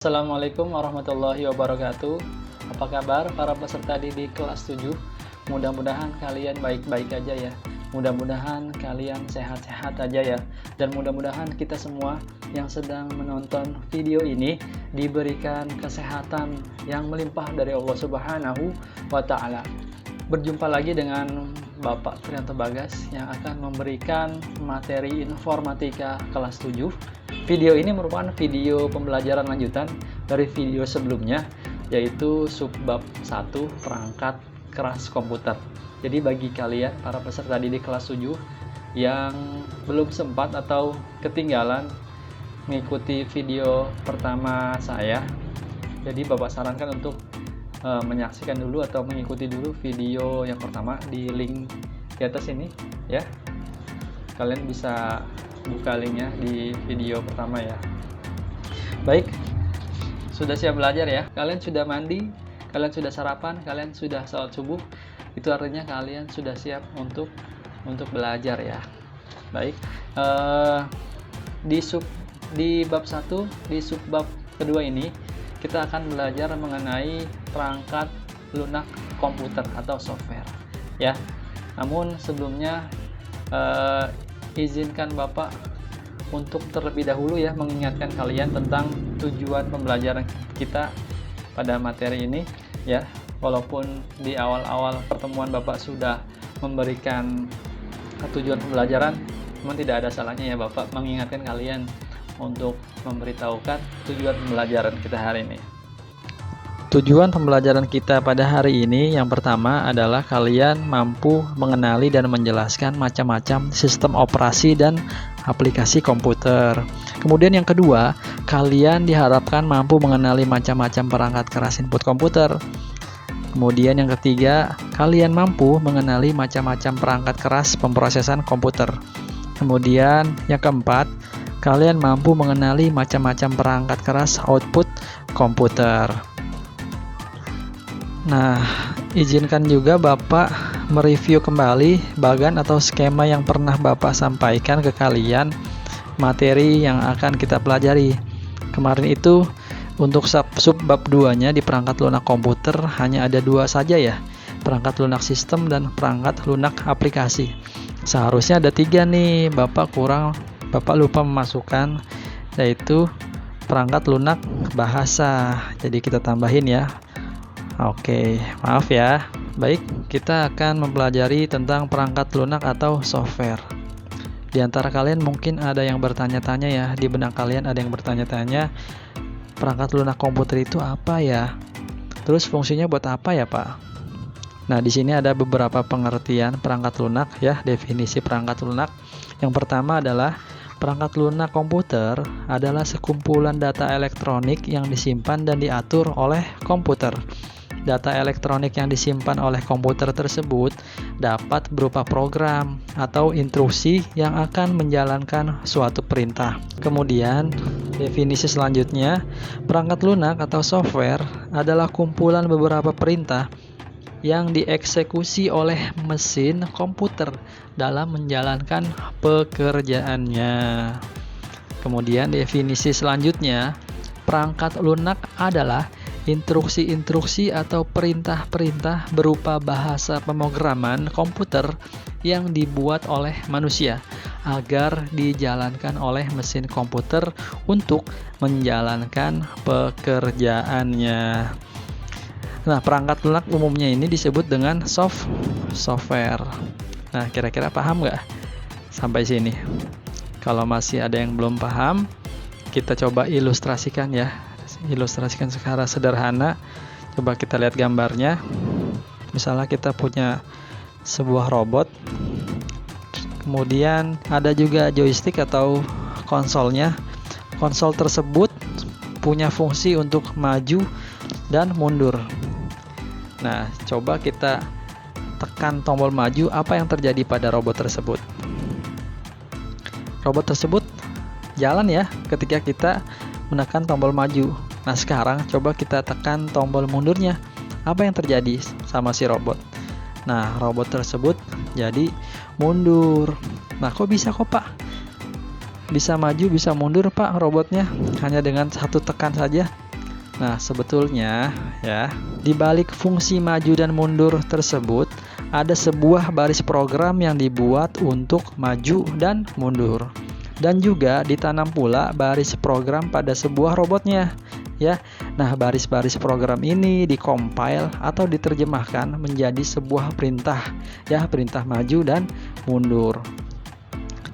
Assalamualaikum warahmatullahi wabarakatuh. Apa kabar para peserta didik kelas 7? Mudah-mudahan kalian baik-baik aja ya. Mudah-mudahan kalian sehat-sehat aja ya. Dan mudah-mudahan kita semua yang sedang menonton video ini diberikan kesehatan yang melimpah dari Allah Subhanahu wa Ta'ala. Berjumpa lagi dengan Bapak Trianto Bagas yang akan memberikan materi informatika kelas 7. Video ini merupakan video pembelajaran lanjutan dari video sebelumnya, yaitu subbab 1 perangkat keras komputer. Jadi bagi kalian para peserta didik kelas 7 yang belum sempat atau ketinggalan mengikuti video pertama saya, jadi Bapak sarankan untuk menyaksikan dulu atau mengikuti dulu video yang pertama di link di atas ini ya. Kalian bisa buka linknya di video pertama ya. Baik, sudah siap belajar ya? Kalian sudah mandi, kalian sudah sarapan, kalian sudah salat subuh. Itu artinya kalian sudah siap untuk belajar ya. Baik, di bab 1, di subbab kedua ini kita akan belajar mengenai perangkat lunak komputer atau software ya. Namun sebelumnya izinkan Bapak untuk terlebih dahulu ya mengingatkan kalian tentang tujuan pembelajaran kita pada materi ini ya. Walaupun di awal-awal pertemuan Bapak sudah memberikan tujuan pembelajaran, namun tidak ada salahnya ya Bapak mengingatkan kalian untuk memberitahukan tujuan pembelajaran kita hari ini. Tujuan pembelajaran kita pada hari ini yang pertama adalah kalian mampu mengenali dan menjelaskan macam-macam sistem operasi dan aplikasi komputer. Kemudian yang kedua, kalian diharapkan mampu mengenali macam-macam perangkat keras input komputer. Kemudian yang ketiga, kalian mampu mengenali macam-macam perangkat keras pemrosesan komputer. Kemudian yang keempat, kalian mampu mengenali macam-macam perangkat keras output komputer. Nah, izinkan juga Bapak mereview kembali bagan atau skema yang pernah Bapak sampaikan ke kalian materi yang akan kita pelajari. Kemarin itu untuk subbab 2-nya di perangkat lunak komputer hanya ada 2 saja ya, perangkat lunak sistem dan perangkat lunak aplikasi. Seharusnya ada 3 nih, Bapak lupa memasukkan, yaitu perangkat lunak bahasa. Jadi kita tambahin ya. Oke, maaf ya. Baik, kita akan mempelajari tentang perangkat lunak atau software. Di antara kalian mungkin ada yang bertanya-tanya ya, di benak kalian ada yang bertanya-tanya, perangkat lunak komputer itu apa ya? Terus fungsinya buat apa ya, Pak? Nah, di sini ada beberapa pengertian perangkat lunak ya, definisi perangkat lunak. Yang pertama adalah perangkat lunak komputer adalah sekumpulan data elektronik yang disimpan dan diatur oleh komputer. Data elektronik yang disimpan oleh komputer tersebut dapat berupa program atau instruksi yang akan menjalankan suatu perintah. Kemudian, definisi selanjutnya, perangkat lunak atau software adalah kumpulan beberapa perintah yang dieksekusi oleh mesin komputer dalam menjalankan pekerjaannya. Kemudian definisi selanjutnya, perangkat lunak adalah instruksi-instruksi atau perintah-perintah berupa bahasa pemrograman komputer yang dibuat oleh manusia agar dijalankan oleh mesin komputer untuk menjalankan pekerjaannya. Nah, perangkat lunak umumnya ini disebut dengan software. Nah, kira-kira paham nggak sampai sini? Kalau masih ada yang belum paham, kita coba ilustrasikan ya. Ilustrasikan secara sederhana. Coba kita lihat gambarnya. Misalnya kita punya sebuah robot. Kemudian ada juga joystick atau konsolnya. Konsol tersebut punya fungsi untuk maju dan mundur. Nah, coba kita tekan tombol maju, apa yang terjadi pada robot tersebut? Robot tersebut jalan ya ketika kita menekan tombol maju. Nah, sekarang coba kita tekan tombol mundurnya. Apa yang terjadi sama si robot? Nah, robot tersebut jadi mundur. Nah, kok bisa Pak? Bisa maju, bisa mundur Pak robotnya hanya dengan satu tekan saja. Nah, sebetulnya ya, di balik fungsi maju dan mundur tersebut ada sebuah baris program yang dibuat untuk maju dan mundur. Dan juga ditanam pula baris program pada sebuah robotnya, ya. Nah, baris-baris program ini dikompil atau diterjemahkan menjadi sebuah perintah, ya, perintah maju dan mundur.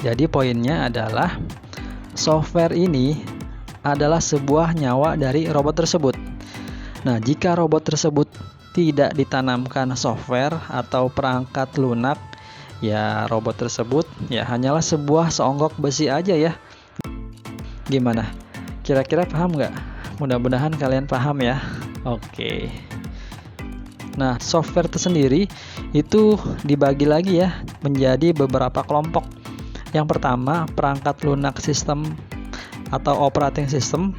Jadi poinnya adalah software ini adalah sebuah nyawa dari robot tersebut. Nah, jika robot tersebut tidak ditanamkan software atau perangkat lunak, ya robot tersebut ya hanyalah sebuah seonggok besi aja ya. Gimana? Kira-kira paham nggak? Mudah-mudahan kalian paham ya. Oke. Nah, software tersendiri itu dibagi lagi ya menjadi beberapa kelompok. Yang pertama, perangkat lunak sistem atau operating system,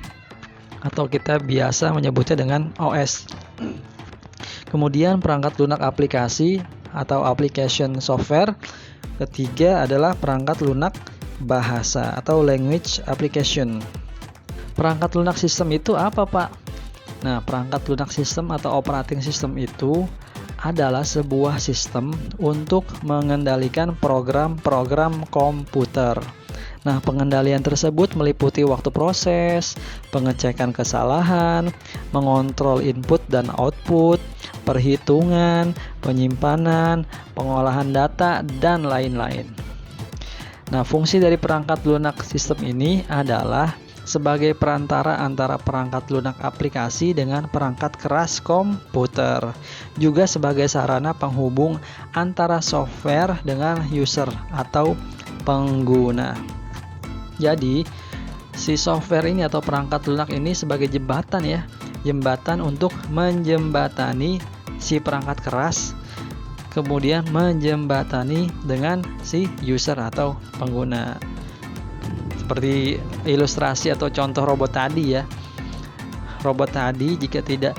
atau kita biasa menyebutnya dengan OS. Kemudian perangkat lunak aplikasi atau application software. Ketiga adalah perangkat lunak bahasa atau language application. Perangkat lunak sistem itu apa, Pak? Nah, perangkat lunak sistem atau operating system itu adalah sebuah sistem untuk mengendalikan program-program komputer. Nah, pengendalian tersebut meliputi waktu proses, pengecekan kesalahan, mengontrol input dan output, perhitungan, penyimpanan, pengolahan data, dan lain-lain. Nah, fungsi dari perangkat lunak sistem ini adalah sebagai perantara antara perangkat lunak aplikasi dengan perangkat keras komputer, juga sebagai sarana penghubung antara software dengan user atau pengguna. Jadi, si software ini atau perangkat lunak ini sebagai jembatan ya, jembatan untuk menjembatani si perangkat keras, kemudian menjembatani dengan si user atau pengguna. Seperti ilustrasi atau contoh robot tadi ya. Robot tadi jika tidak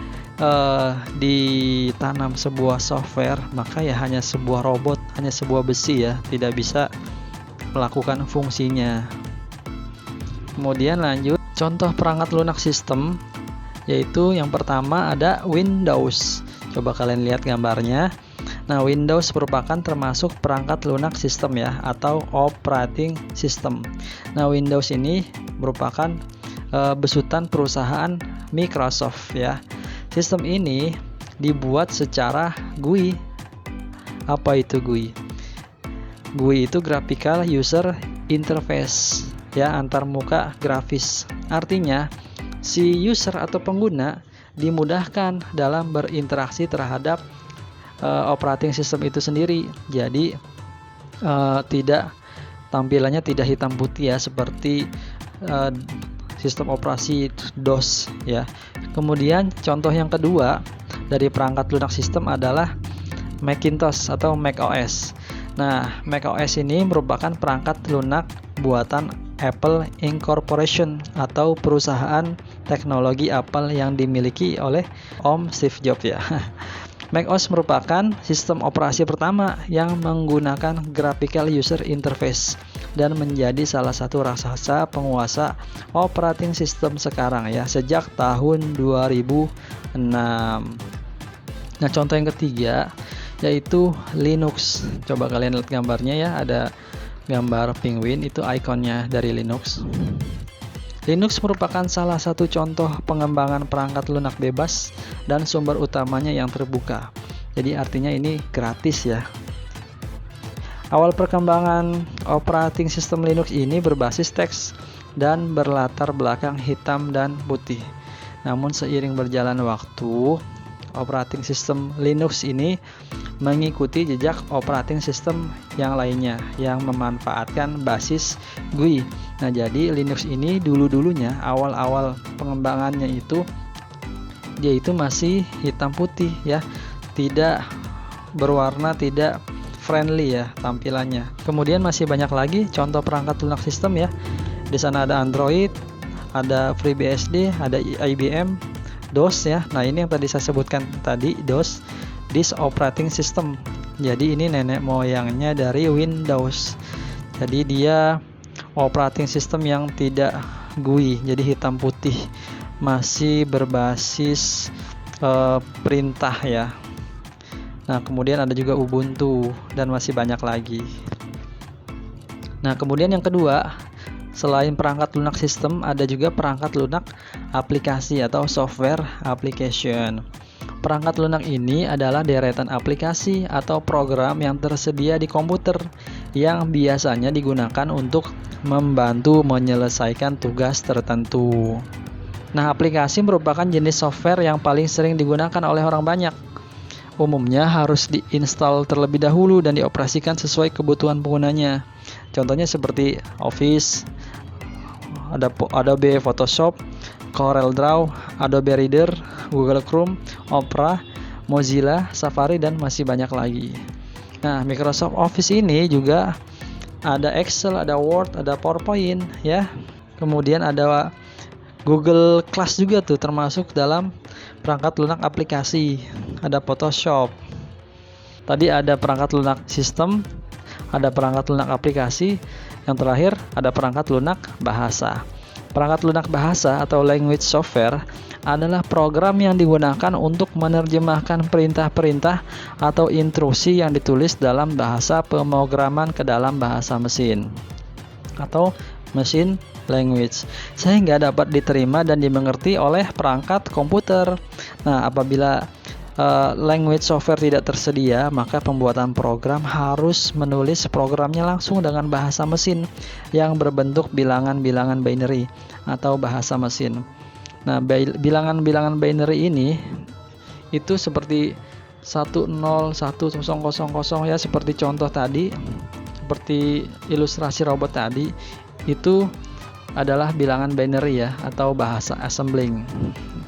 ditanam sebuah software, maka ya hanya sebuah robot, hanya sebuah besi ya, tidak bisa melakukan fungsinya. Kemudian lanjut, contoh perangkat lunak sistem, yaitu yang pertama ada Windows. Coba kalian lihat gambarnya. Nah, Windows merupakan termasuk perangkat lunak sistem ya, atau operating system. Nah, Windows ini merupakan besutan perusahaan Microsoft ya. Sistem ini dibuat secara GUI. Apa itu GUI? GUI itu Graphical User Interface ya, antar muka grafis. Artinya si user atau pengguna dimudahkan dalam berinteraksi terhadap operating system itu sendiri. Jadi tampilannya tidak hitam putih ya, seperti sistem operasi DOS ya. Kemudian contoh yang kedua dari perangkat lunak sistem adalah Macintosh atau macOS. Nah, macOS ini merupakan perangkat lunak buatan Apple Incorporation atau perusahaan teknologi Apple yang dimiliki oleh Om Steve Jobs ya. macOS merupakan sistem operasi pertama yang menggunakan Graphical User Interface dan menjadi salah satu raksasa penguasa operating system sekarang ya, sejak tahun 2006. Nah, contoh yang ketiga yaitu Linux. Coba kalian lihat gambarnya ya, ada gambar penguin, itu ikonnya dari Linux. Linux merupakan salah satu contoh pengembangan perangkat lunak bebas dan sumber utamanya yang terbuka. Jadi artinya ini gratis ya. Awal perkembangan operating system Linux ini berbasis teks dan berlatar belakang hitam dan putih. Namun seiring berjalan waktu, operating system Linux ini mengikuti jejak operating system yang lainnya yang memanfaatkan basis GUI. Nah, jadi Linux ini dulu-dulunya awal-awal pengembangannya itu dia itu masih hitam putih ya, tidak berwarna, tidak friendly ya tampilannya. Kemudian masih banyak lagi contoh perangkat lunak sistem ya. Di sana ada Android, ada FreeBSD, ada IBM, DOS ya. Nah, ini yang tadi saya sebutkan tadi, DOS, Disk Operating System. Jadi ini nenek moyangnya dari Windows. Jadi dia operating system yang tidak GUI, jadi hitam putih. masih berbasis perintah ya. Nah, kemudian ada juga Ubuntu dan masih banyak lagi. Nah, kemudian yang kedua, selain perangkat lunak sistem, ada juga perangkat lunak aplikasi atau software application. Perangkat lunak ini adalah deretan aplikasi atau program yang tersedia di komputer yang biasanya digunakan untuk membantu menyelesaikan tugas tertentu. Nah, aplikasi merupakan jenis software yang paling sering digunakan oleh orang banyak. Umumnya harus diinstal terlebih dahulu dan dioperasikan sesuai kebutuhan penggunanya. Contohnya seperti Office, Adobe Photoshop, CorelDRAW, Adobe Reader, Google Chrome, Opera, Mozilla, Safari, dan masih banyak lagi. Nah, Microsoft Office ini juga ada Excel, ada Word, ada PowerPoint ya. Kemudian ada Google Class juga tuh termasuk dalam perangkat lunak aplikasi. Ada Photoshop. Tadi ada perangkat lunak sistem, ada perangkat lunak aplikasi, yang terakhir ada perangkat lunak bahasa. Perangkat lunak bahasa atau language software adalah program yang digunakan untuk menerjemahkan perintah-perintah atau instruksi yang ditulis dalam bahasa pemrograman ke dalam bahasa mesin atau machine language, sehingga dapat diterima dan dimengerti oleh perangkat komputer. Nah, apabila language software tidak tersedia, maka pembuatan program harus menulis programnya langsung dengan bahasa mesin yang berbentuk bilangan-bilangan binary atau bahasa mesin. Nah, bilangan-bilangan binary ini itu seperti 101000 ya, seperti contoh tadi, seperti ilustrasi robot tadi, itu adalah bilangan binary ya, atau bahasa assembling.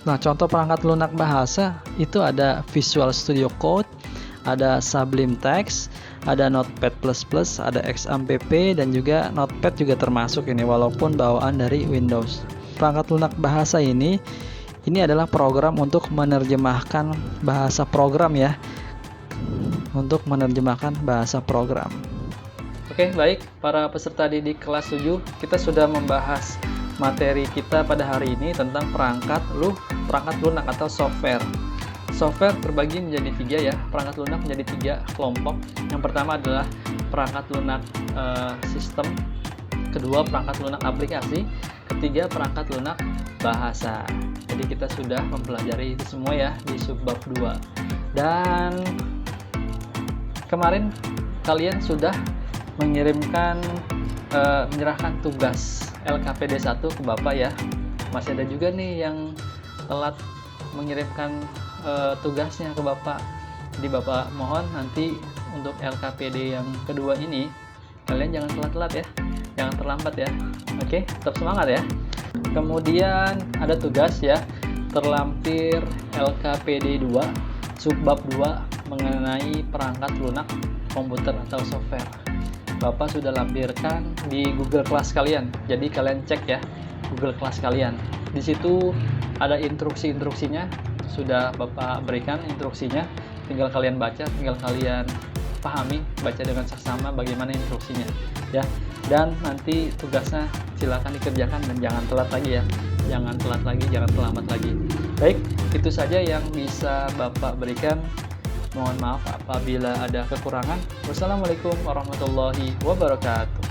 Nah, contoh perangkat lunak bahasa itu ada Visual Studio Code, ada Sublime Text, ada Notepad++, ada XAMPP, dan juga Notepad juga termasuk ini walaupun bawaan dari Windows. Perangkat lunak bahasa ini adalah program untuk menerjemahkan bahasa program ya. Untuk menerjemahkan bahasa program. Oke, baik para peserta didik kelas 7, kita sudah membahas materi kita pada hari ini tentang perangkat lunak atau software. Software terbagi menjadi 3 ya, perangkat lunak menjadi 3 kelompok. Yang pertama adalah perangkat lunak sistem, kedua perangkat lunak aplikasi, ketiga perangkat lunak bahasa. Jadi kita sudah mempelajari itu semua ya di subbab 2. Dan kemarin kalian sudah menyerahkan tugas LKPD 1 ke Bapak ya. Masih ada juga nih yang telat mengirimkan tugasnya ke Bapak. Jadi Bapak mohon nanti untuk LKPD yang kedua ini kalian jangan telat-telat ya, jangan terlambat ya. Oke, tetap semangat ya. Kemudian ada tugas ya, terlampir LKPD 2 subbab 2 mengenai perangkat lunak komputer atau software. Bapak sudah lampirkan di Google Class kalian. Jadi kalian cek ya Google Class kalian. Di situ ada instruksi-instruksinya, sudah Bapak berikan instruksinya. Tinggal kalian baca, tinggal kalian pahami, baca dengan seksama bagaimana instruksinya ya. Dan nanti tugasnya silakan dikerjakan dan jangan telat lagi ya. Jangan telat lagi, jangan terlambat lagi. Baik, itu saja yang bisa Bapak berikan. Mohon maaf apabila ada kekurangan. Wassalamualaikum warahmatullahi wabarakatuh.